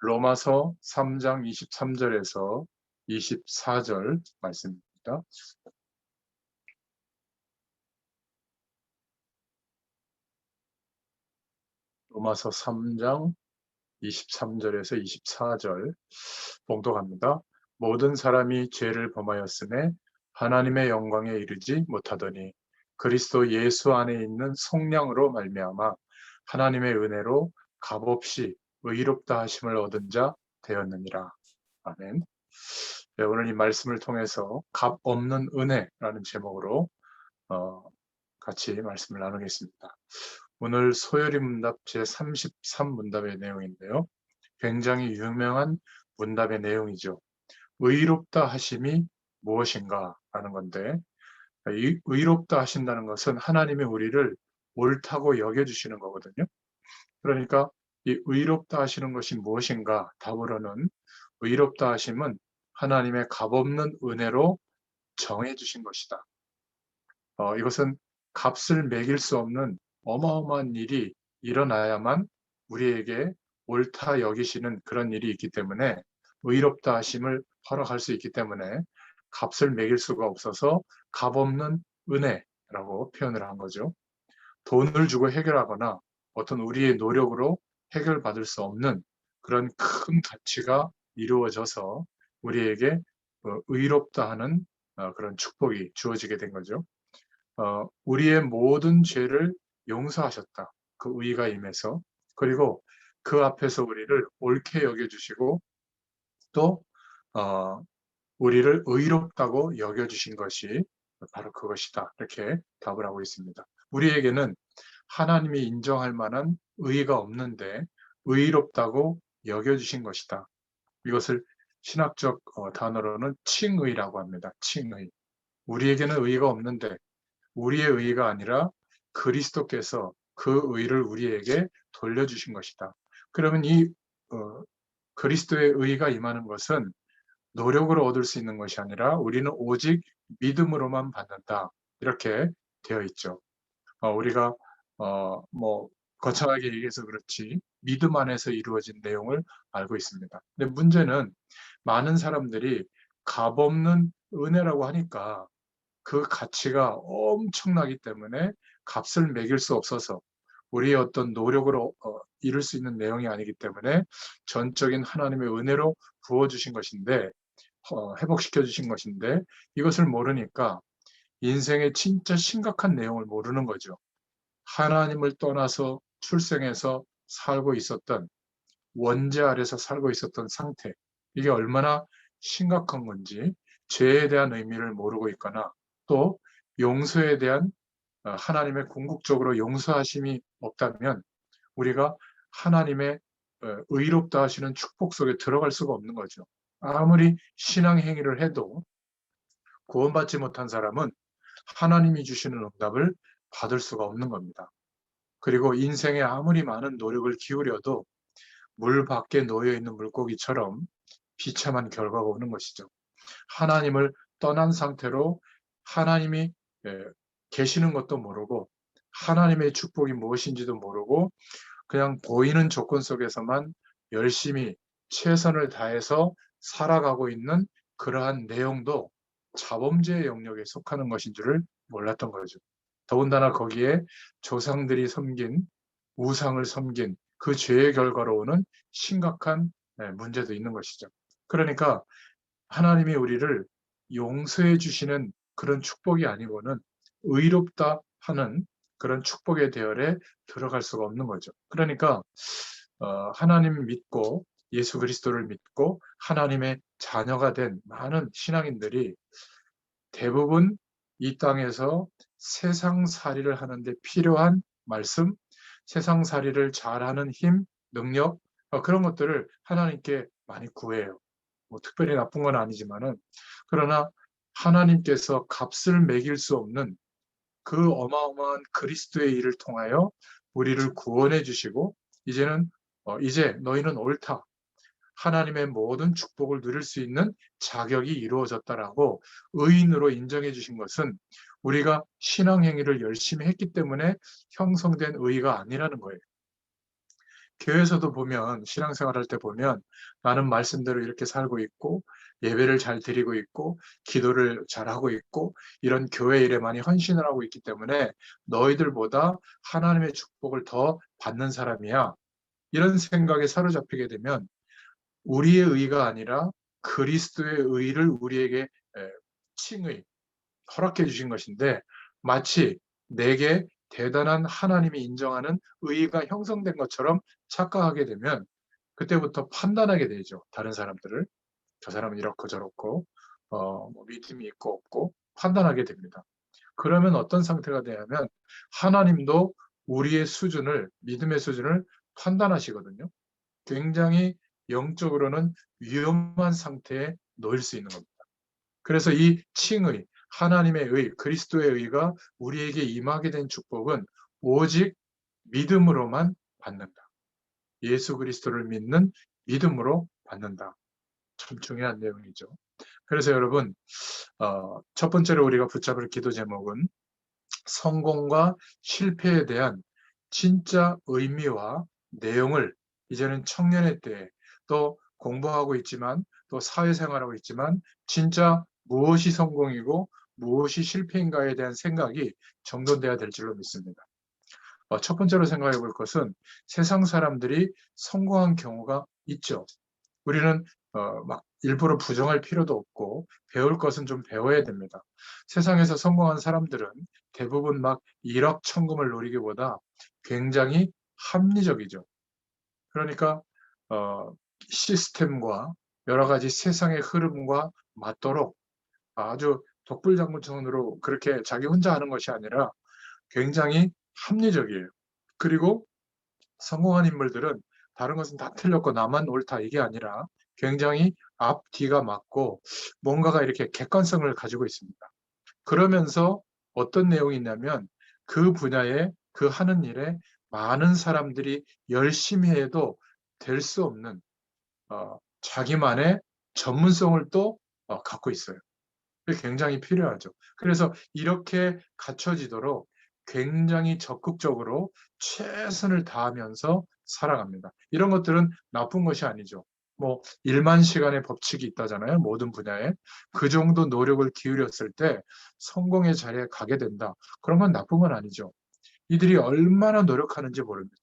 로마서 3장 23절에서 24절 말씀입니다. 로마서 3장 23절에서 24절 봉독합니다. 모든 사람이 죄를 범하였음에 하나님의 영광에 이르지 못하더니 그리스도 예수 안에 있는 성령으로 말미암아 하나님의 은혜로 값없이 의롭다 하심을 얻은 자 되었느니라. 아멘. 네, 오늘 이 말씀을 통해서 값 없는 은혜라는 제목으로 같이 말씀을 나누겠습니다. 오늘 소요리 문답 제33문답의 내용인데요. 굉장히 유명한 문답의 내용이죠. 의롭다 하심이 무엇인가 라는 건데, 이 의롭다 하신다는 것은 하나님이 우리를 옳다고 여겨주시는 거거든요. 그러니까 이 의롭다 하시는 것이 무엇인가 답으로는 의롭다 하심은 하나님의 값없는 은혜로 정해주신 것이다. 이것은 값을 매길 수 없는 어마어마한 일이 일어나야만 우리에게 옳다 여기시는 그런 일이 있기 때문에 의롭다 하심을 허락할 수 있기 때문에 값을 매길 수가 없어서 값없는 은혜라고 표현을 한 거죠. 돈을 주고 해결하거나 어떤 우리의 노력으로 해결받을 수 없는 그런 큰 가치가 이루어져서 우리에게 의롭다 하는 그런 축복이 주어지게 된 거죠. 우리의 모든 죄를 용서하셨다. 그 의가 임해서. 그리고 그 앞에서 우리를 옳게 여겨주시고 또 어, 우리를 의롭다고 여겨주신 것이 바로 그것이다. 이렇게 답을 하고 있습니다. 우리에게는 하나님이 인정할 만한 의의가 없는데 의롭다고 여겨주신 것이다. 이것을 신학적 단어로는 칭의라고 합니다. 칭의. 우리에게는 의의가 없는데 우리의 의의가 아니라 그리스도께서 그 의의를 우리에게 돌려주신 것이다. 그러면 이 그리스도의 의의가 임하는 것은 노력으로 얻을 수 있는 것이 아니라 우리는 오직 믿음으로만 받는다. 이렇게 되어 있죠. 우리가 뭐 거창하게 얘기해서 그렇지 믿음 안에서 이루어진 내용을 알고 있습니다. 근데 문제는 많은 사람들이 값없는 은혜라고 하니까 그 가치가 엄청나기 때문에 값을 매길 수 없어서 우리의 어떤 노력으로 이룰 수 있는 내용이 아니기 때문에 전적인 하나님의 은혜로 부어주신 것인데 회복시켜 주신 것인데 이것을 모르니까 인생의 진짜 심각한 내용을 모르는 거죠. 하나님을 떠나서 출생해서 살고 있었던 원죄 아래서 살고 있었던 상태 이게 얼마나 심각한 건지 죄에 대한 의미를 모르고 있거나 또 용서에 대한 하나님의 궁극적으로 용서하심이 없다면 우리가 하나님의 의롭다 하시는 축복 속에 들어갈 수가 없는 거죠. 아무리 신앙 행위를 해도 구원받지 못한 사람은 하나님이 주시는 응답을 받을 수가 없는 겁니다. 그리고 인생에 아무리 많은 노력을 기울여도 물 밖에 놓여 있는 물고기처럼 비참한 결과가 오는 것이죠. 하나님을 떠난 상태로 하나님이 계시는 것도 모르고 하나님의 축복이 무엇인지도 모르고 그냥 보이는 조건 속에서만 열심히 최선을 다해서 살아가고 있는 그러한 내용도 자범죄의 영역에 속하는 것인 줄을 몰랐던 거죠. 더군다나 거기에 조상들이 섬긴 우상을 섬긴 그 죄의 결과로 오는 심각한 문제도 있는 것이죠. 그러니까 하나님이 우리를 용서해 주시는 그런 축복이 아니고는 의롭다 하는 그런 축복의 대열에 들어갈 수가 없는 거죠. 그러니까 하나님 믿고 예수 그리스도를 믿고 하나님의 자녀가 된 많은 신앙인들이 대부분 이 땅에서 세상살이를 하는데 필요한 말씀, 세상살이를 잘하는 힘, 능력 그런 것들을 하나님께 많이 구해요. 뭐 특별히 나쁜 건 아니지만은 그러나 하나님께서 값을 매길 수 없는 그 어마어마한 그리스도의 일을 통하여 우리를 구원해 주시고 이제는 이제 너희는 옳다. 하나님의 모든 축복을 누릴 수 있는 자격이 이루어졌다라고 의인으로 인정해 주신 것은 우리가 신앙 행위를 열심히 했기 때문에 형성된 의의가 아니라는 거예요. 교회에서도 보면 신앙생활할 때 보면 나는 말씀대로 이렇게 살고 있고 예배를 잘 드리고 있고 기도를 잘하고 있고 이런 교회 일에 많이 헌신을 하고 있기 때문에 너희들보다 하나님의 축복을 더 받는 사람이야. 이런 생각에 사로잡히게 되면 우리의 의가 아니라 그리스도의 의를 우리에게 칭의, 허락해 주신 것인데 마치 내게 대단한 하나님이 인정하는 의의가 형성된 것처럼 착각하게 되면 그때부터 판단하게 되죠. 다른 사람들을. 저 사람은 이렇고 저렇고 뭐 믿음이 있고 없고 판단하게 됩니다. 그러면 어떤 상태가 되냐면 하나님도 우리의 수준을 믿음의 수준을 판단하시거든요. 굉장히 영적으로는 위험한 상태에 놓일 수 있는 겁니다. 그래서 이 칭의, 하나님의 의, 그리스도의 의가 우리에게 임하게 된 축복은 오직 믿음으로만 받는다. 예수 그리스도를 믿는 믿음으로 받는다. 참 중요한 내용이죠. 그래서 여러분, 첫 번째로 우리가 붙잡을 기도 제목은 성공과 실패에 대한 진짜 의미와 내용을 이제는 청년의 때에 또 공부하고 있지만 또 사회생활하고 있지만 진짜 무엇이 성공이고 무엇이 실패인가에 대한 생각이 정돈돼야 될 줄로 믿습니다. 첫 번째로 생각해 볼 것은 세상 사람들이 성공한 경우가 있죠. 우리는 막 일부러 부정할 필요도 없고 배울 것은 좀 배워야 됩니다. 세상에서 성공한 사람들은 대부분 막 일확천금을 노리기보다 굉장히 합리적이죠. 그러니까 어, 시스템과 여러 가지 세상의 흐름과 맞도록 아주 독불장군천으로 그렇게 자기 혼자 하는 것이 아니라 굉장히 합리적이에요. 그리고 성공한 인물들은 다른 것은 다 틀렸고 나만 옳다 이게 아니라 굉장히 앞뒤가 맞고 뭔가가 이렇게 객관성을 가지고 있습니다. 그러면서 어떤 내용이 있냐면 그 분야에 그 하는 일에 많은 사람들이 열심히 해도 될 수 없는 자기만의 전문성을 또 갖고 있어요. 그게 굉장히 필요하죠. 그래서 이렇게 갖춰지도록 굉장히 적극적으로 최선을 다하면서 살아갑니다. 이런 것들은 나쁜 것이 아니죠. 뭐 1만 시간의 법칙이 있다잖아요. 모든 분야에. 그 정도 노력을 기울였을 때 성공의 자리에 가게 된다. 그런 건 나쁜 건 아니죠. 이들이 얼마나 노력하는지 모릅니다.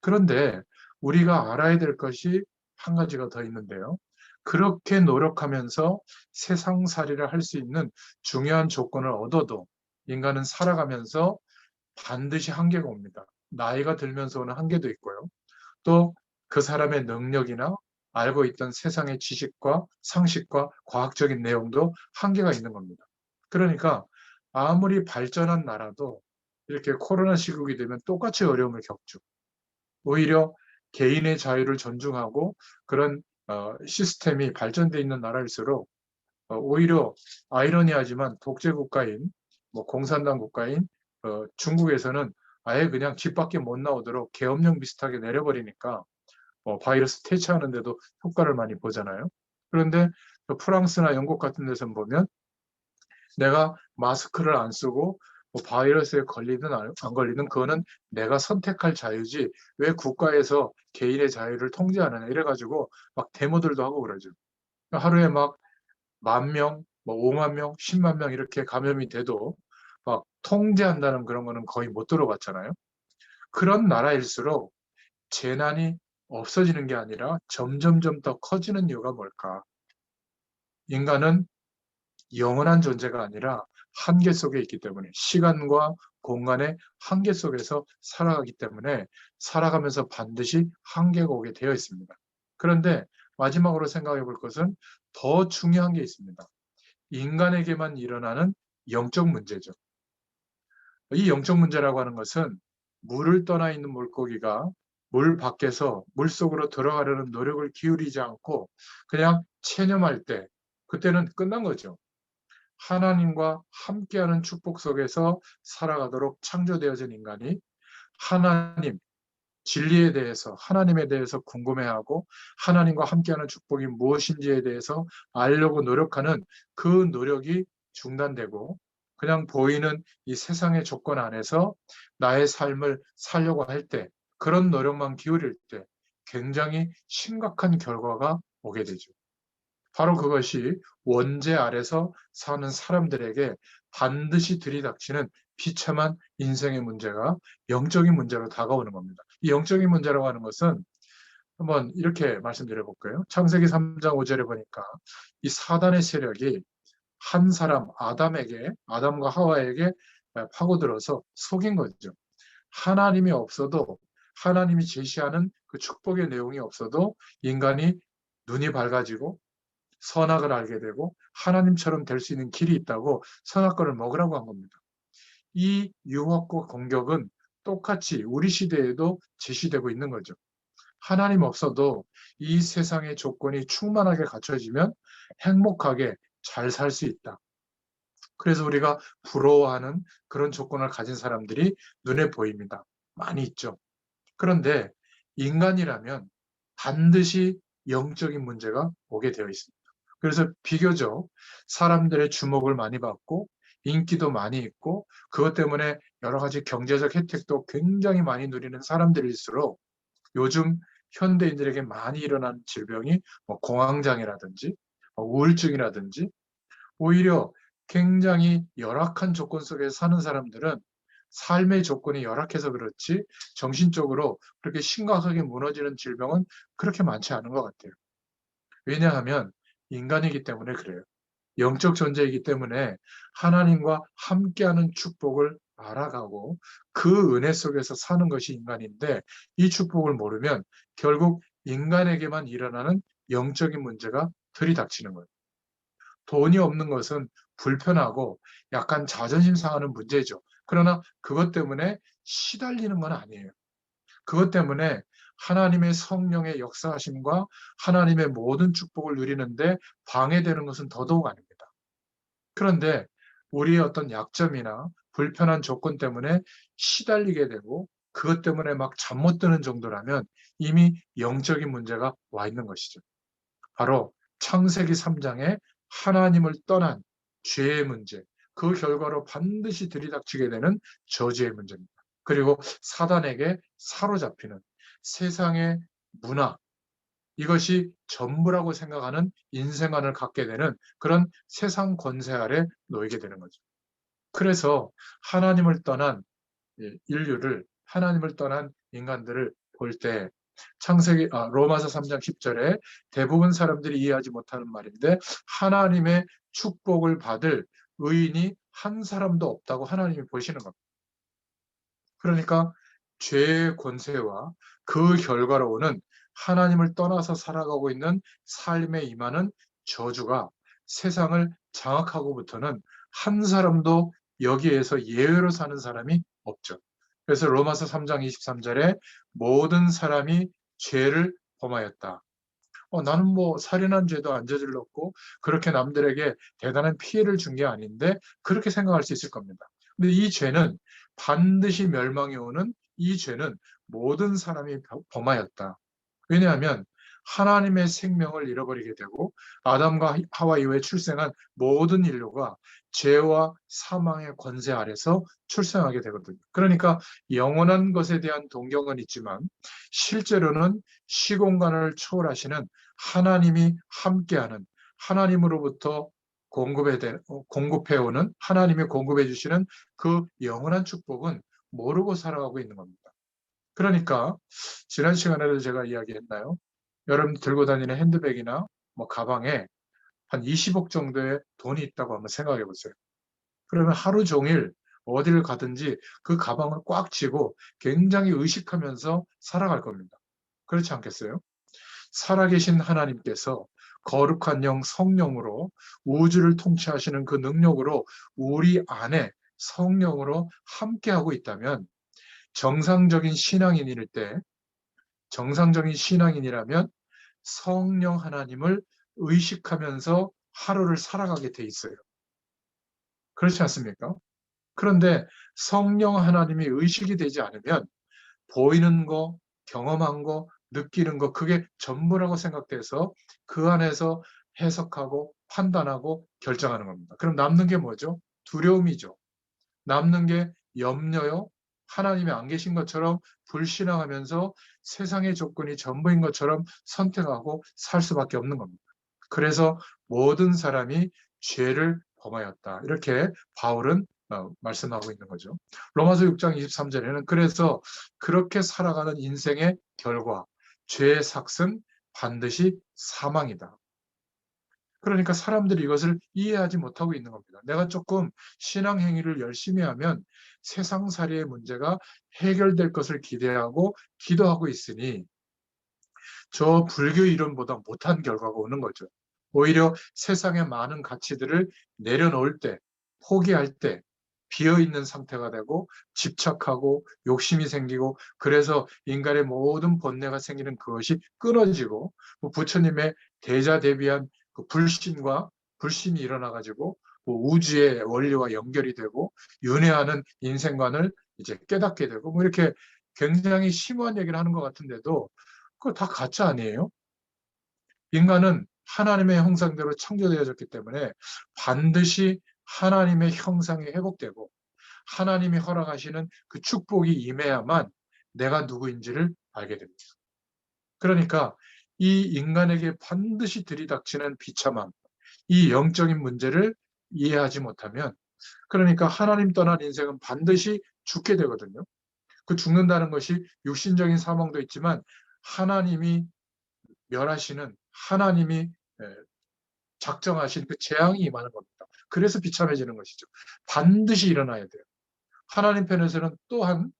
그런데 우리가 알아야 될 것이 한 가지가 더 있는데요. 그렇게 노력하면서 세상살이를 할 수 있는 중요한 조건을 얻어도 인간은 살아가면서 반드시 한계가 옵니다. 나이가 들면서 오는 한계도 있고요. 또 그 사람의 능력이나 알고 있던 세상의 지식과 상식과 과학적인 내용도 한계가 있는 겁니다. 그러니까 아무리 발전한 나라도 이렇게 코로나 시국이 되면 똑같이 어려움을 겪죠. 오히려 개인의 자유를 존중하고 그런 시스템이 발전되어 있는 나라일수록 오히려 아이러니하지만 독재 국가인 뭐 공산당 국가인 중국에서는 아예 그냥 집 밖에 못 나오도록 계엄령 비슷하게 내려버리니까 바이러스 퇴치하는데도 효과를 많이 보잖아요. 그런데 프랑스나 영국 같은 데서 보면 내가 마스크를 안 쓰고 뭐 바이러스에 걸리든 안 걸리든 그거는 내가 선택할 자유지 왜 국가에서 개인의 자유를 통제하느냐 이래가지고 막 데모들도 하고 그러죠. 하루에 막 10,000명, 뭐 50,000명, 100,000명 이렇게 감염이 돼도 막 통제한다는 그런 거는 거의 못 들어봤잖아요. 그런 나라일수록 재난이 없어지는 게 아니라 점점점 더 커지는 이유가 뭘까? 인간은 영원한 존재가 아니라 한계 속에 있기 때문에 시간과 공간의 한계 속에서 살아가기 때문에 살아가면서 반드시 한계가 오게 되어 있습니다. 그런데 마지막으로 생각해 볼 것은 더 중요한 게 있습니다. 인간에게만 일어나는 영적 문제죠. 이 영적 문제라고 하는 것은 물을 떠나 있는 물고기가 물 밖에서 물 속으로 들어가려는 노력을 기울이지 않고 그냥 체념할 때 그때는 끝난 거죠. 하나님과 함께하는 축복 속에서 살아가도록 창조되어진 인간이 하나님, 진리에 대해서, 하나님에 대해서 궁금해하고 하나님과 함께하는 축복이 무엇인지에 대해서 알려고 노력하는 그 노력이 중단되고 그냥 보이는 이 세상의 조건 안에서 나의 삶을 살려고 할 때 그런 노력만 기울일 때 굉장히 심각한 결과가 오게 되죠. 바로 그것이 원죄 아래서 사는 사람들에게 반드시 들이닥치는 비참한 인생의 문제가 영적인 문제로 다가오는 겁니다. 이 영적인 문제라고 하는 것은 한번 이렇게 말씀드려 볼까요? 창세기 3장 5절에 보니까 이 사단의 세력이 한 사람 아담과 하와에게 파고들어서 속인 거죠. 하나님이 없어도, 하나님이 제시하는 그 축복의 내용이 없어도 인간이 눈이 밝아지고 선악을 알게 되고 하나님처럼 될 수 있는 길이 있다고 선악과를 먹으라고 한 겁니다. 이 유혹과 공격은 똑같이 우리 시대에도 제시되고 있는 거죠. 하나님 없어도 이 세상의 조건이 충만하게 갖춰지면 행복하게 잘 살 수 있다. 그래서 우리가 부러워하는 그런 조건을 가진 사람들이 눈에 보입니다. 많이 있죠. 그런데 인간이라면 반드시 영적인 문제가 오게 되어 있습니다. 그래서 비교적 사람들의 주목을 많이 받고 인기도 많이 있고 그것 때문에 여러 가지 경제적 혜택도 굉장히 많이 누리는 사람들일수록 요즘 현대인들에게 많이 일어나는 질병이 공황장애라든지 우울증이라든지 오히려 굉장히 열악한 조건 속에 사는 사람들은 삶의 조건이 열악해서 그렇지 정신적으로 그렇게 심각하게 무너지는 질병은 그렇게 많지 않은 것 같아요. 왜냐하면 인간이기 때문에 그래요. 영적 존재이기 때문에 하나님과 함께하는 축복을 알아가고 그 은혜 속에서 사는 것이 인간인데 이 축복을 모르면 결국 인간에게만 일어나는 영적인 문제가 들이닥치는 거예요. 돈이 없는 것은 불편하고 약간 자존심 상하는 문제죠. 그러나 그것 때문에 시달리는 건 아니에요. 그것 때문에 하나님의 성령의 역사하심과 하나님의 모든 축복을 누리는데 방해되는 것은 더더욱 아닙니다. 그런데 우리의 어떤 약점이나 불편한 조건 때문에 시달리게 되고 그것 때문에 막 잠 못 드는 정도라면 이미 영적인 문제가 와 있는 것이죠. 바로 창세기 3장에 하나님을 떠난 죄의 문제, 그 결과로 반드시 들이닥치게 되는 저주의 문제입니다. 그리고 사단에게 사로잡히는 세상의 문화, 이것이 전부라고 생각하는 인생관을 갖게 되는 그런 세상 권세 아래 놓이게 되는 거죠. 그래서 하나님을 떠난 인류를, 하나님을 떠난 인간들을 볼 때 로마서 3장 10절에 대부분 사람들이 이해하지 못하는 말인데 하나님의 축복을 받을 의인이 한 사람도 없다고 하나님이 보시는 겁니다. 그러니까 죄의 권세와 그 결과로 오는 하나님을 떠나서 살아가고 있는 삶에 임하는 저주가 세상을 장악하고부터는 한 사람도 여기에서 예외로 사는 사람이 없죠. 그래서 로마서 3장 23절에 모든 사람이 죄를 범하였다. 나는 뭐 살인한 죄도 안 저질렀고 그렇게 남들에게 대단한 피해를 준 게 아닌데 그렇게 생각할 수 있을 겁니다. 근데 이 죄는 반드시 멸망이 오는 이 죄는 모든 사람이 범하였다. 왜냐하면 하나님의 생명을 잃어버리게 되고 아담과 하와 이후에 출생한 모든 인류가 죄와 사망의 권세 아래서 출생하게 되거든요. 그러니까 영원한 것에 대한 동경은 있지만 실제로는 시공간을 초월하시는 하나님이 함께하는 하나님으로부터 공급해오는 하나님이 공급해 주시는 그 영원한 축복은 모르고 살아가고 있는 겁니다. 그러니까 지난 시간에도 제가 이야기했나요? 여러분 들고 다니는 핸드백이나 가방에 한 20억 정도의 돈이 있다고 한번 생각해 보세요. 그러면 하루 종일 어디를 가든지 그 가방을 꽉 쥐고 굉장히 의식하면서 살아갈 겁니다. 그렇지 않겠어요? 살아계신 하나님께서 거룩한 영 성령으로 우주를 통치하시는 그 능력으로 우리 안에 성령으로 함께하고 있다면 정상적인 신앙인일 때 정상적인 신앙인이라면 성령 하나님을 의식하면서 하루를 살아가게 돼 있어요. 그렇지 않습니까? 그런데 성령 하나님이 의식이 되지 않으면 보이는 거, 경험한 거, 느끼는 거, 그게 전부라고 생각돼서 그 안에서 해석하고 판단하고 결정하는 겁니다. 그럼 남는 게 뭐죠? 두려움이죠. 남는 게 염려요, 하나님이 안 계신 것처럼 불신앙하면서 세상의 조건이 전부인 것처럼 선택하고 살 수밖에 없는 겁니다. 그래서 모든 사람이 죄를 범하였다. 이렇게 바울은 말씀하고 있는 거죠. 로마서 6장 23절에는 그래서 그렇게 살아가는 인생의 결과, 죄의 삭은 반드시 사망이다. 그러니까 사람들이 이것을 이해하지 못하고 있는 겁니다. 내가 조금 신앙 행위를 열심히 하면 세상살이의 문제가 해결될 것을 기대하고 기도하고 있으니 저 불교 이론보다 못한 결과가 오는 거죠. 오히려 세상의 많은 가치들을 내려놓을 때, 포기할 때, 비어있는 상태가 되고 집착하고 욕심이 생기고 그래서 인간의 모든 본뇌가 생기는 그것이 끊어지고 부처님의 대자대비한 그 불신이 일어나가지고 우주의 원리와 연결이 되고 윤회하는 인생관을 이제 깨닫게 되고 뭐 이렇게 굉장히 심오한 얘기를 하는 것 같은데도 그거 다 가짜 아니에요? 인간은 하나님의 형상대로 창조되어졌기 때문에 반드시 하나님의 형상이 회복되고 하나님이 허락하시는 그 축복이 임해야만 내가 누구인지를 알게 됩니다. 그러니까 이 인간에게 반드시 들이닥치는 비참함, 이 영적인 문제를 이해하지 못하면 그러니까 하나님 떠난 인생은 반드시 죽게 되거든요. 그 죽는다는 것이 육신적인 사망도 있지만 하나님이 멸하시는 하나님이 작정하신 그 재앙이 임하는 겁니다. 그래서 비참해지는 것이죠. 반드시 일어나야 돼요. 하나님 편에서는 또한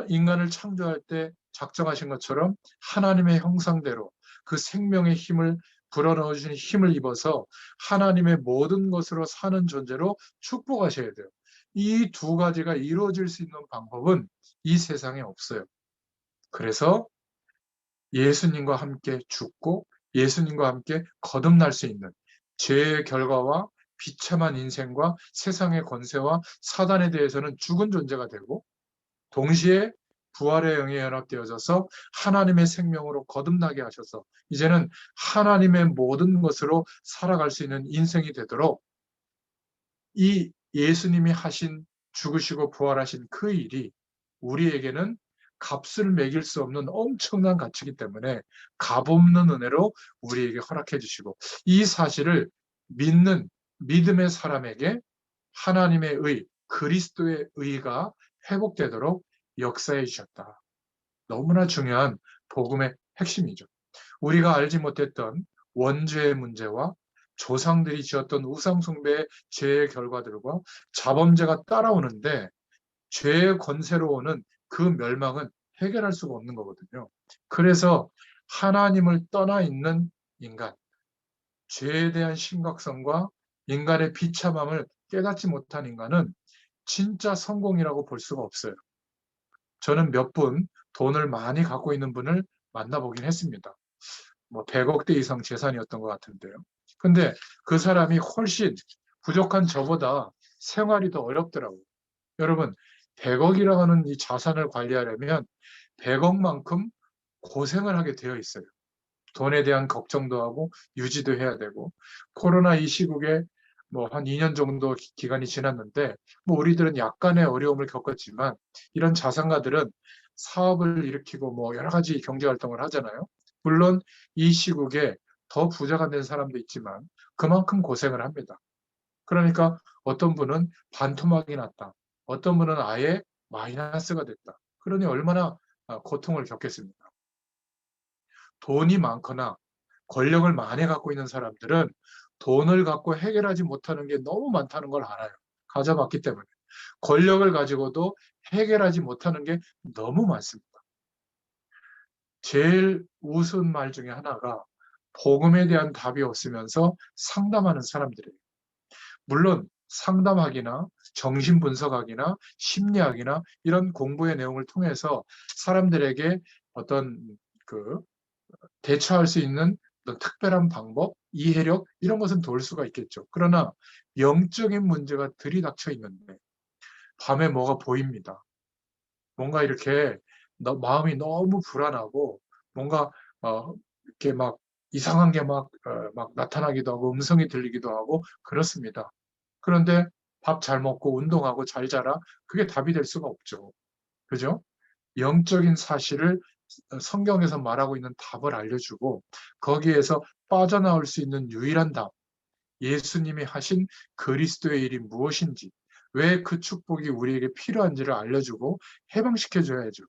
인간을 창조할 때 작정하신 것처럼 하나님의 형상대로 그 생명의 힘을 불어넣어 주신 힘을 입어서 하나님의 모든 것으로 사는 존재로 축복하셔야 돼요. 이 두 가지가 이루어질 수 있는 방법은 이 세상에 없어요. 그래서 예수님과 함께 죽고 예수님과 함께 거듭날 수 있는 죄의 결과와 비참한 인생과 세상의 권세와 사단에 대해서는 죽은 존재가 되고 동시에 부활의 영에 연합되어져서 하나님의 생명으로 거듭나게 하셔서 이제는 하나님의 모든 것으로 살아갈 수 있는 인생이 되도록 이 예수님이 하신 죽으시고 부활하신 그 일이 우리에게는 값을 매길 수 없는 엄청난 가치이기 때문에 값없는 은혜로 우리에게 허락해 주시고 이 사실을 믿는 믿음의 사람에게 하나님의 의, 그리스도의 의가 회복되도록 역사해 주셨다. 너무나 중요한 복음의 핵심이죠. 우리가 알지 못했던 원죄의 문제와 조상들이 지었던 우상숭배의 죄의 결과들과 자범죄가 따라오는데 죄의 권세로 오는 그 멸망은 해결할 수가 없는 거거든요. 그래서 하나님을 떠나 있는 인간, 죄에 대한 심각성과 인간의 비참함을 깨닫지 못한 인간은 진짜 성공이라고 볼 수가 없어요. 저는 몇 분 돈을 많이 갖고 있는 분을 만나보긴 했습니다. 뭐 100억대 이상 재산이었던 것 같은데요. 근데 그 사람이 훨씬 부족한 저보다 생활이 더 어렵더라고요. 여러분, 100억이라고 하는 이 자산을 관리하려면 100억만큼 고생을 하게 되어 있어요. 돈에 대한 걱정도 하고 유지도 해야 되고 코로나 이 시국에 뭐 한 2년 정도 기간이 지났는데 뭐 우리들은 약간의 어려움을 겪었지만 이런 자산가들은 사업을 일으키고 뭐 여러 가지 경제 활동을 하잖아요. 물론 이 시국에 더 부자가 된 사람도 있지만 그만큼 고생을 합니다. 그러니까 어떤 분은 반토막이 났다. 어떤 분은 아예 마이너스가 됐다. 그러니 얼마나 고통을 겪겠습니까? 돈이 많거나 권력을 많이 갖고 있는 사람들은 돈을 갖고 해결하지 못하는 게 너무 많다는 걸 알아요. 가져봤기 때문에. 권력을 가지고도 해결하지 못하는 게 너무 많습니다. 제일 우스운 말 중에 하나가 복음에 대한 답이 없으면서 상담하는 사람들이에요. 물론 상담학이나 정신분석학이나 심리학이나 이런 공부의 내용을 통해서 사람들에게 어떤 그 대처할 수 있는 어떤 특별한 방법, 이해력 이런 것은 도울 수가 있겠죠. 그러나 영적인 문제가 들이닥쳐 있는데 밤에 뭐가 보입니다. 뭔가 이렇게 마음이 너무 불안하고 뭔가 이렇게 막 이상한 게 막 나타나기도 하고 음성이 들리기도 하고 그렇습니다. 그런데 밥 잘 먹고 운동하고 잘 자라 그게 답이 될 수가 없죠. 그죠? 영적인 사실을 성경에서 말하고 있는 답을 알려주고 거기에서 빠져나올 수 있는 유일한 답, 예수님이 하신 그리스도의 일이 무엇인지, 왜 그 축복이 우리에게 필요한지를 알려주고 해방시켜줘야죠.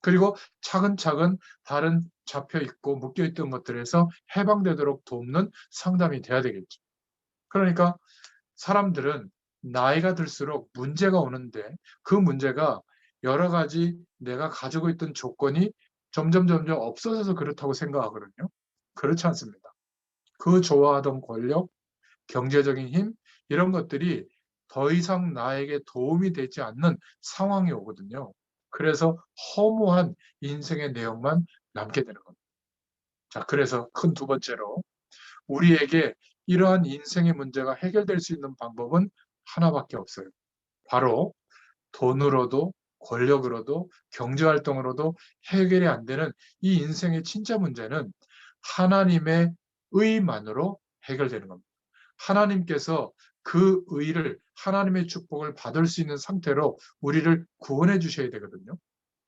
그리고 차근차근 다른 잡혀있고 묶여있던 것들에서 해방되도록 돕는 상담이 돼야 되겠죠. 그러니까 사람들은 나이가 들수록 문제가 오는데 그 문제가 여러 가지 내가 가지고 있던 조건이 점점 없어져서 그렇다고 생각하거든요. 그렇지 않습니다. 그 좋아하던 권력, 경제적인 힘, 이런 것들이 더 이상 나에게 도움이 되지 않는 상황이 오거든요. 그래서 허무한 인생의 내용만 남게 되는 겁니다. 자, 그래서 큰 두 번째로 우리에게 이러한 인생의 문제가 해결될 수 있는 방법은 하나밖에 없어요. 바로 돈으로도 권력으로도 경제활동으로도 해결이 안 되는 이 인생의 진짜 문제는 하나님의 의만으로 해결되는 겁니다. 하나님께서 그 의를, 하나님의 축복을 받을 수 있는 상태로 우리를 구원해 주셔야 되거든요.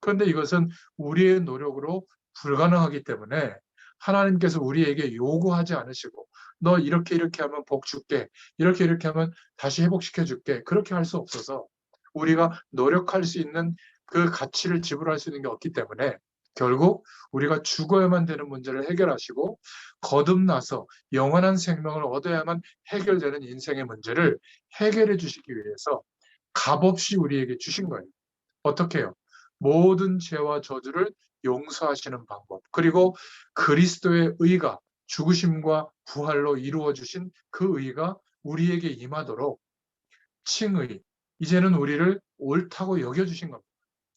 그런데 이것은 우리의 노력으로 불가능하기 때문에 하나님께서 우리에게 요구하지 않으시고 너 이렇게 하면 복 줄게, 이렇게 하면 다시 회복시켜 줄게, 그렇게 할 수 없어서 우리가 노력할 수 있는 그 가치를 지불할 수 있는 게 없기 때문에 결국 우리가 죽어야만 되는 문제를 해결하시고 거듭나서 영원한 생명을 얻어야만 해결되는 인생의 문제를 해결해 주시기 위해서 값없이 우리에게 주신 거예요. 어떻게 해요? 모든 죄와 저주를 용서하시는 방법. 그리고 그리스도의 의가 죽으심과 부활로 이루어 주신 그 의가 우리에게 임하도록 칭의. 이제는 우리를 옳다고 여겨 주신 겁니다.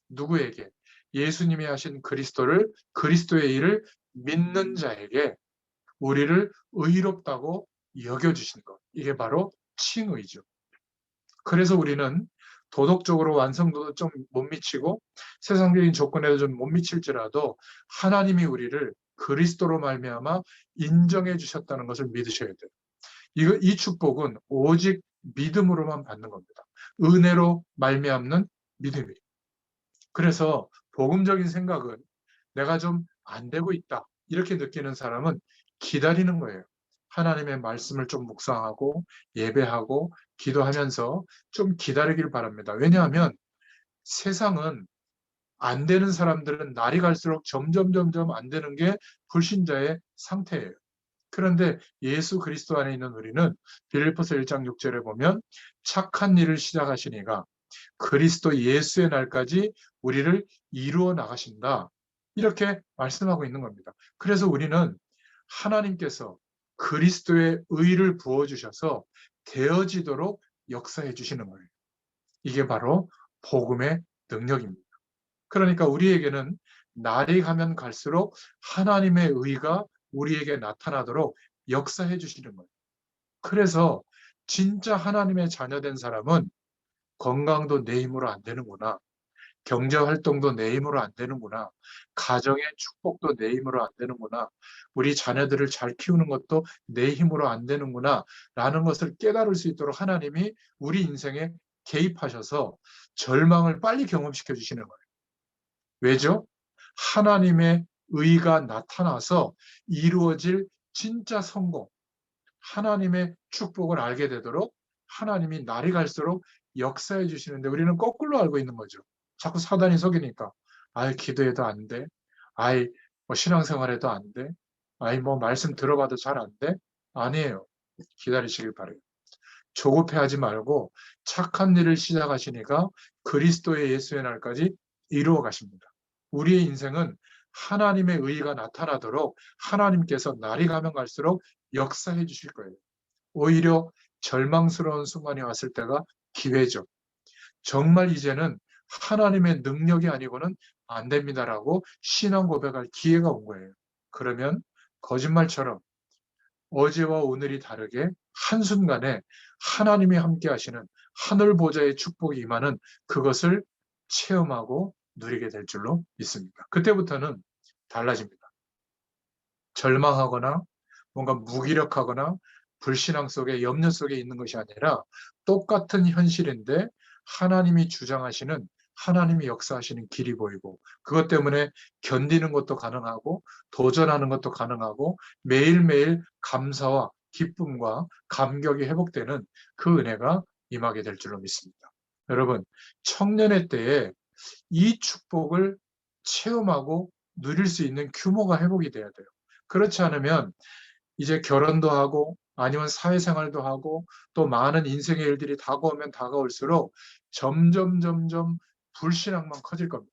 누구에게? 예수님이 하신 그리스도의 일을 믿는 자에게 우리를 의롭다고 여겨 주신 것. 이게 바로 칭의죠. 그래서 우리는 도덕적으로 완성도도 좀 못 미치고 세상적인 조건에도 좀 못 미칠지라도 하나님이 우리를 그리스도로 말미암아 인정해 주셨다는 것을 믿으셔야 돼요. 이 축복은 오직 믿음으로만 받는 겁니다. 은혜로 말미암는 믿음이. 그래서 복음적인 생각은 내가 좀 안 되고 있다, 이렇게 느끼는 사람은 기다리는 거예요. 하나님의 말씀을 좀 묵상하고 예배하고 기도하면서 좀 기다리길 바랍니다. 왜냐하면 세상은 안 되는 사람들은 날이 갈수록 점점 안 되는 게 불신자의 상태예요. 그런데 예수 그리스도 안에 있는 우리는 빌립보서 1장 6절에 보면 착한 일을 시작하시니가 그리스도 예수의 날까지 우리를 이루어 나가신다, 이렇게 말씀하고 있는 겁니다. 그래서 우리는 하나님께서 그리스도의 의를 부어주셔서 되어지도록 역사해 주시는 거예요. 이게 바로 복음의 능력입니다. 그러니까 우리에게는 날이 가면 갈수록 하나님의 의가 우리에게 나타나도록 역사해 주시는 거예요. 그래서 진짜 하나님의 자녀된 사람은 건강도 내 힘으로 안 되는구나, 경제 활동도 내 힘으로 안 되는구나, 가정의 축복도 내 힘으로 안 되는구나, 우리 자녀들을 잘 키우는 것도 내 힘으로 안 되는구나 라는 것을 깨달을 수 있도록 하나님이 우리 인생에 개입하셔서 절망을 빨리 경험시켜 주시는 거예요. 왜죠? 하나님의 의가 나타나서 이루어질 진짜 성공, 하나님의 축복을 알게 되도록 하나님이 날이 갈수록 역사해 주시는데 우리는 거꾸로 알고 있는 거죠. 자꾸 사단이 속이니까. 아이, 기도해도 안 돼. 아이, 뭐 신앙생활해도 안 돼. 아이, 뭐 말씀 들어봐도 잘 안 돼. 아니에요. 기다리시길 바래요. 조급해하지 말고 착한 일을 시작하시니까 그리스도의 예수의 날까지 이루어 가십니다. 우리의 인생은 하나님의 의가 나타나도록 하나님께서 날이 가면 갈수록 역사해 주실 거예요. 오히려 절망스러운 순간이 왔을 때가 기회죠. 정말 이제는 하나님의 능력이 아니고는 안 됩니다라고 신앙 고백할 기회가 온 거예요. 그러면 거짓말처럼 어제와 오늘이 다르게 한순간에 하나님이 함께 하시는 하늘 보좌의 축복이 임하는 그것을 체험하고 누리게 될 줄로 믿습니다. 그때부터는 달라집니다. 절망하거나 뭔가 무기력하거나 불신앙 속에 염려 속에 있는 것이 아니라 똑같은 현실인데 하나님이 주장하시는 하나님이 역사하시는 길이 보이고 그것 때문에 견디는 것도 가능하고 도전하는 것도 가능하고 매일매일 감사와 기쁨과 감격이 회복되는 그 은혜가 임하게 될 줄로 믿습니다. 여러분, 청년의 때에 이 축복을 체험하고 누릴 수 있는 규모가 회복이 돼야 돼요. 그렇지 않으면 이제 결혼도 하고 아니면 사회생활도 하고 또 많은 인생의 일들이 다가오면 다가올수록 점점 불신앙만 커질 겁니다.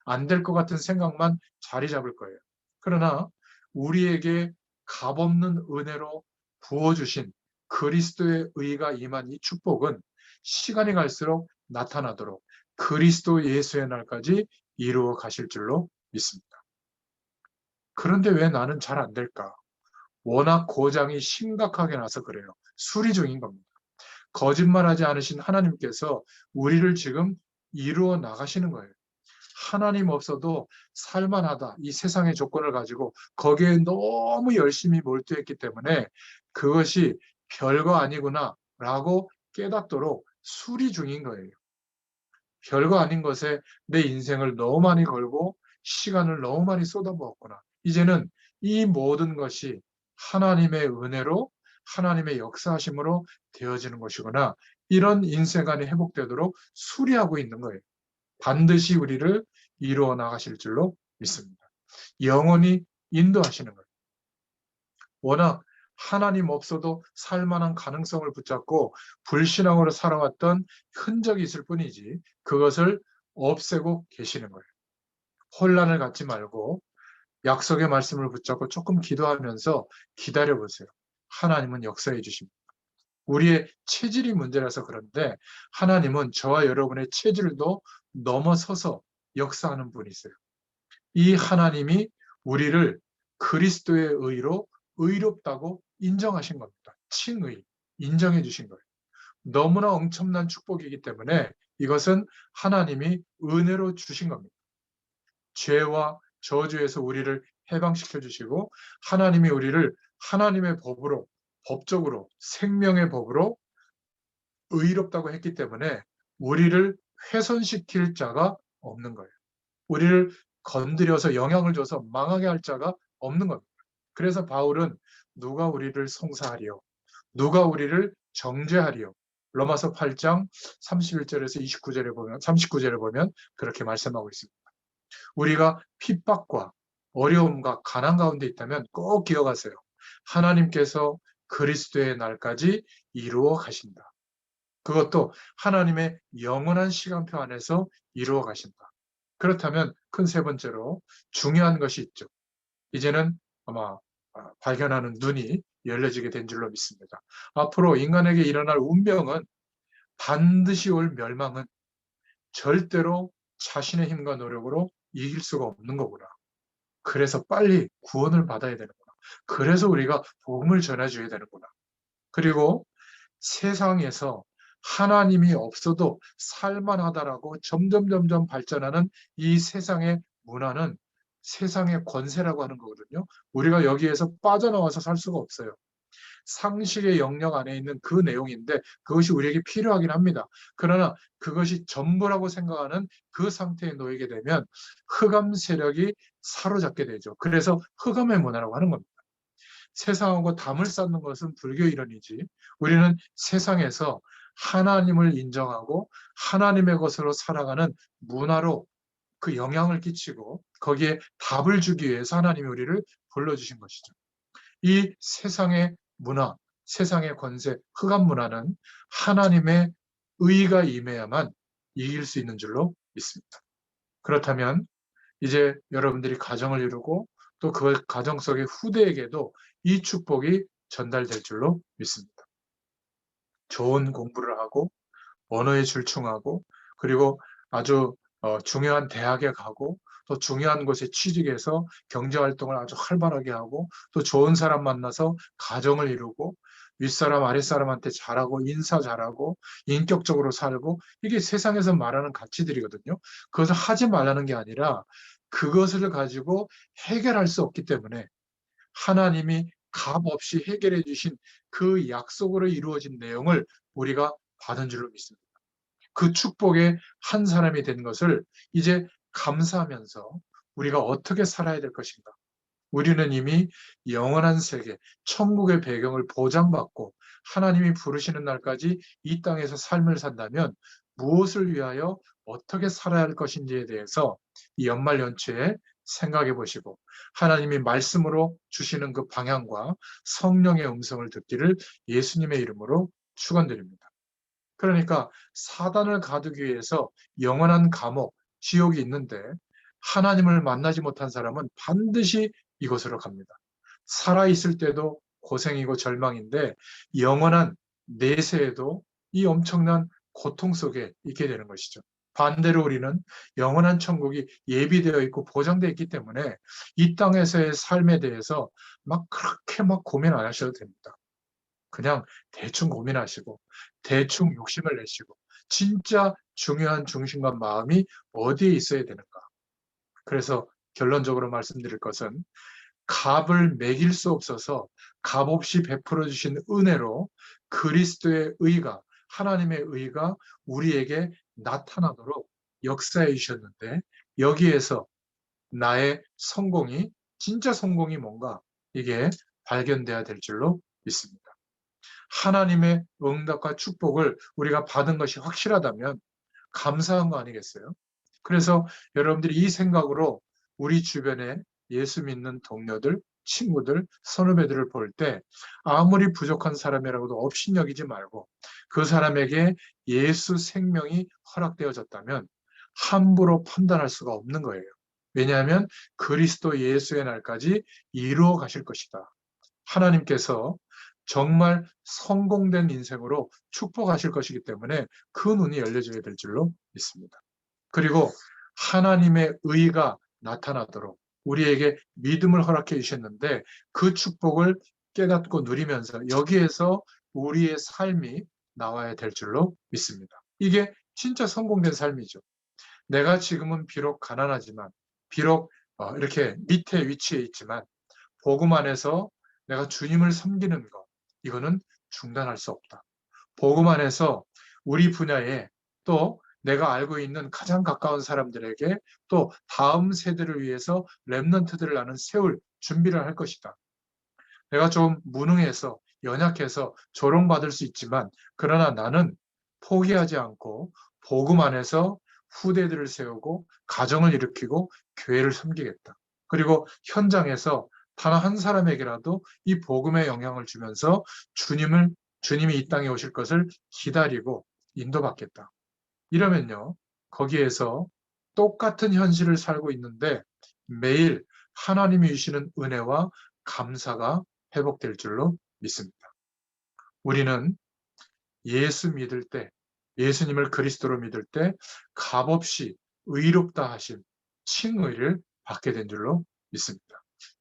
안 될 것 같은 생각만 자리 잡을 거예요. 그러나 우리에게 값없는 은혜로 부어주신 그리스도의 의가 임한 이 축복은 시간이 갈수록 나타나도록 그리스도 예수의 날까지 이루어 가실 줄로 믿습니다. 그런데 왜 나는 잘 안 될까? 워낙 고장이 심각하게 나서 그래요. 수리 중인 겁니다. 거짓말하지 않으신 하나님께서 우리를 지금 이루어 나가시는 거예요. 하나님 없어도 살만하다. 이 세상의 조건을 가지고 거기에 너무 열심히 몰두했기 때문에 그것이 별거 아니구나 라고 깨닫도록 수리 중인 거예요. 별거 아닌 것에 내 인생을 너무 많이 걸고 시간을 너무 많이 쏟아부었구나. 이제는 이 모든 것이 하나님의 은혜로 하나님의 역사하심으로 되어지는 것이구나. 이런 인생관이 회복되도록 수리하고 있는 거예요. 반드시 우리를 이루어 나가실 줄로 믿습니다. 영원히 인도하시는 거예요. 워낙 하나님 없어도 살만한 가능성을 붙잡고 불신앙으로 살아왔던 흔적이 있을 뿐이지 그것을 없애고 계시는 거예요. 혼란을 갖지 말고 약속의 말씀을 붙잡고 조금 기도하면서 기다려보세요. 하나님은 역사해 주십니다. 우리의 체질이 문제라서 그런데 하나님은 저와 여러분의 체질도 넘어서서 역사하는 분이세요. 이 하나님이 우리를 그리스도의 의로 의롭다고 인정하신 겁니다. 칭의, 인정해 주신 거예요. 너무나 엄청난 축복이기 때문에 이것은 하나님이 은혜로 주신 겁니다. 죄와 저주에서 우리를 해방시켜 주시고 하나님이 우리를 하나님의 법으로, 법적으로, 생명의 법으로 의롭다고 했기 때문에 우리를 훼손시킬 자가 없는 거예요. 우리를 건드려서 영향을 줘서 망하게 할 자가 없는 겁니다. 그래서 바울은 누가 우리를 송사하리요? 누가 우리를 정죄하리요? 로마서 8장 31절에서 29절에 보면 39절에 보면 그렇게 말씀하고 있습니다. 우리가 핍박과 어려움과 가난 가운데 있다면 꼭 기억하세요. 하나님께서 그리스도의 날까지 이루어 가신다. 그것도 하나님의 영원한 시간표 안에서 이루어 가신다. 그렇다면 큰 세 번째로 중요한 것이 있죠. 이제는 아마 발견하는 눈이 열려지게 된 줄로 믿습니다. 앞으로 인간에게 일어날 운명은 반드시 올 멸망은 절대로 자신의 힘과 노력으로 이길 수가 없는 거구나. 그래서 빨리 구원을 받아야 되는구나. 그래서 우리가 복음을 전해줘야 되는구나. 그리고 세상에서 하나님이 없어도 살만하다라고 점점 발전하는 이 세상의 문화는 세상의 권세라고 하는 거거든요. 우리가 여기에서 빠져나와서 살 수가 없어요. 상식의 영역 안에 있는 그 내용인데 그것이 우리에게 필요하긴 합니다. 그러나 그것이 전부라고 생각하는 그 상태에 놓이게 되면 흑암 세력이 사로잡게 되죠. 그래서 흑암의 문화라고 하는 겁니다. 세상하고 담을 쌓는 것은 불교 이론이지 우리는 세상에서 하나님을 인정하고 하나님의 것으로 살아가는 문화로 그 영향을 끼치고 거기에 답을 주기 위해서 하나님이 우리를 불러주신 것이죠. 이 세상의 문화, 세상의 권세, 흑암 문화는 하나님의 의가 임해야만 이길 수 있는 줄로 믿습니다. 그렇다면 이제 여러분들이 가정을 이루고 또 그 가정 속의 후대에게도 이 축복이 전달될 줄로 믿습니다. 좋은 공부를 하고 언어에 출중하고 그리고 아주 중요한 대학에 가고 또 중요한 곳에 취직해서 경제활동을 아주 활발하게 하고 또 좋은 사람 만나서 가정을 이루고 윗사람 아랫사람한테 잘하고 인사 잘하고 인격적으로 살고 이게 세상에서 말하는 가치들이거든요. 그것을 하지 말라는 게 아니라 그것을 가지고 해결할 수 없기 때문에 하나님이 값 없이 해결해 주신 그 약속으로 이루어진 내용을 우리가 받은 줄로 믿습니다. 그 축복의 한 사람이 된 것을 이제 감사하면서 우리가 어떻게 살아야 될 것인가? 우리는 이미 영원한 세계, 천국의 배경을 보장받고 하나님이 부르시는 날까지 이 땅에서 삶을 산다면 무엇을 위하여 어떻게 살아야 할 것인지에 대해서 이 연말 연초에 생각해 보시고 하나님이 말씀으로 주시는 그 방향과 성령의 음성을 듣기를 예수님의 이름으로 축원드립니다. 그러니까 사단을 가두기 위해서 영원한 감옥, 지옥이 있는데 하나님을 만나지 못한 사람은 반드시 이곳으로 갑니다. 살아있을 때도 고생이고 절망인데 영원한 내세에도 이 엄청난 고통 속에 있게 되는 것이죠. 반대로 우리는 영원한 천국이 예비되어 있고 보장되어 있기 때문에 이 땅에서의 삶에 대해서 막 그렇게 막 고민 안 하셔도 됩니다. 그냥 대충 고민하시고 대충 욕심을 내시고 진짜 중요한 중심과 마음이 어디에 있어야 되는가. 그래서 결론적으로 말씀드릴 것은 값을 매길 수 없어서 값없이 베풀어 주신 은혜로 그리스도의 의가 하나님의 의가 우리에게 나타나도록 역사해 주셨는데 여기에서 나의 성공이 진짜 성공이 뭔가 이게 발견돼야 될 줄로 믿습니다. 하나님의 응답과 축복을 우리가 받은 것이 확실하다면 감사한 거 아니겠어요? 그래서 여러분들이 이 생각으로 우리 주변에 예수 믿는 동료들, 친구들, 선후배들을 볼 때 아무리 부족한 사람이라고도 업신여기지 말고 그 사람에게 예수 생명이 허락되어졌다면 함부로 판단할 수가 없는 거예요. 왜냐하면 그리스도 예수의 날까지 이루어 가실 것이다. 하나님께서 정말 성공된 인생으로 축복하실 것이기 때문에 그 눈이 열려져야 될 줄로 믿습니다. 그리고 하나님의 의가 나타나도록 우리에게 믿음을 허락해 주셨는데 그 축복을 깨닫고 누리면서 여기에서 우리의 삶이 나와야 될 줄로 믿습니다. 이게 진짜 성공된 삶이죠. 내가 지금은 비록 가난하지만 비록 이렇게 밑에 위치해 있지만 복음 안에서 내가 주님을 섬기는 것, 이거는 중단할 수 없다. 복음 안에서 우리 분야에 또 내가 알고 있는 가장 가까운 사람들에게 또 다음 세대를 위해서 렘넌트들을 나는 세울 준비를 할 것이다. 내가 좀 무능해서 연약해서 조롱받을 수 있지만 그러나 나는 포기하지 않고 복음 안에서 후대들을 세우고 가정을 일으키고 교회를 섬기겠다. 그리고 현장에서 단 한 사람에게라도 이 복음의 영향을 주면서 주님이 이 땅에 오실 것을 기다리고 인도받겠다. 이러면요, 거기에서 똑같은 현실을 살고 있는데 매일 하나님이 주시는 은혜와 감사가 회복될 줄로 믿습니다. 우리는 예수 믿을 때, 예수님을 그리스도로 믿을 때 값없이 의롭다 하신 칭의를 받게 된 줄로 믿습니다.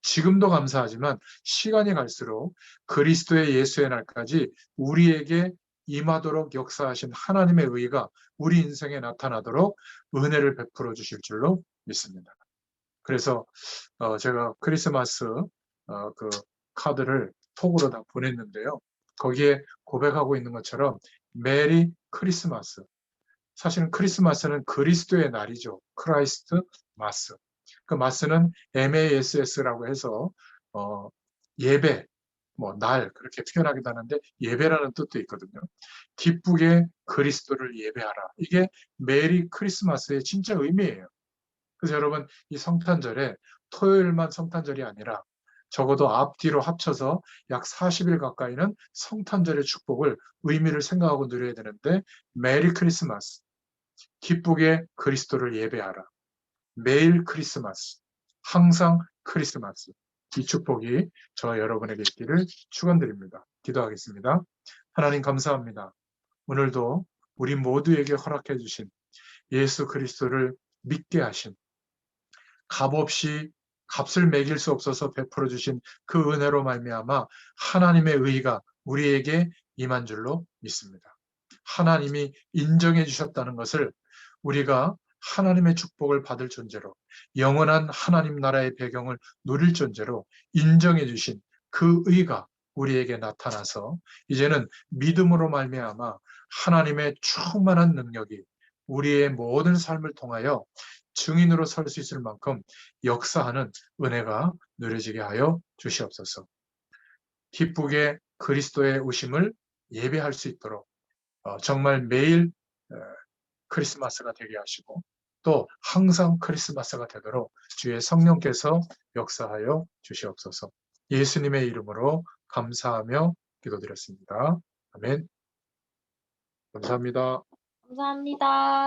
지금도 감사하지만 시간이 갈수록 그리스도의 예수의 날까지 우리에게 임하도록 역사하신 하나님의 의가 우리 인생에 나타나도록 은혜를 베풀어 주실 줄로 믿습니다. 그래서 제가 크리스마스 그 카드를 톡으로 다 보냈는데요. 거기에 고백하고 있는 것처럼 메리 크리스마스. 사실은 크리스마스는 그리스도의 날이죠. 크라이스트 마스. 그 마스는 MASS라고 해서 예배, 뭐 날 그렇게 표현하기도 하는데 예배라는 뜻도 있거든요. 기쁘게 그리스도를 예배하라. 이게 메리 크리스마스의 진짜 의미예요. 그래서 여러분 이 성탄절에 토요일만 성탄절이 아니라 적어도 앞뒤로 합쳐서 약 40일 가까이는 성탄절의 축복을 의미를 생각하고 누려야 되는데 메리 크리스마스, 기쁘게 그리스도를 예배하라. 매일 크리스마스, 항상 크리스마스. 이 축복이 저와 여러분에게 있기를 축원드립니다. 기도하겠습니다. 하나님 감사합니다. 오늘도 우리 모두에게 허락해 주신 예수 그리스도를 믿게 하신 값없이 값을 매길 수 없어서 베풀어 주신 그 은혜로 말미암아 하나님의 의가 우리에게 임한 줄로 믿습니다. 하나님이 인정해 주셨다는 것을 우리가 하나님의 축복을 받을 존재로 영원한 하나님 나라의 배경을 누릴 존재로 인정해 주신 그 의가 우리에게 나타나서 이제는 믿음으로 말미암아 하나님의 충만한 능력이 우리의 모든 삶을 통하여 증인으로 설 수 있을 만큼 역사하는 은혜가 누려지게 하여 주시옵소서. 기쁘게 그리스도의 오심을 예배할 수 있도록 정말 매일 크리스마스가 되게 하시고 또 항상 크리스마스가 되도록 주의 성령께서 역사하여 주시옵소서. 예수님의 이름으로 감사하며 기도드렸습니다. 아멘. 감사합니다. 감사합니다.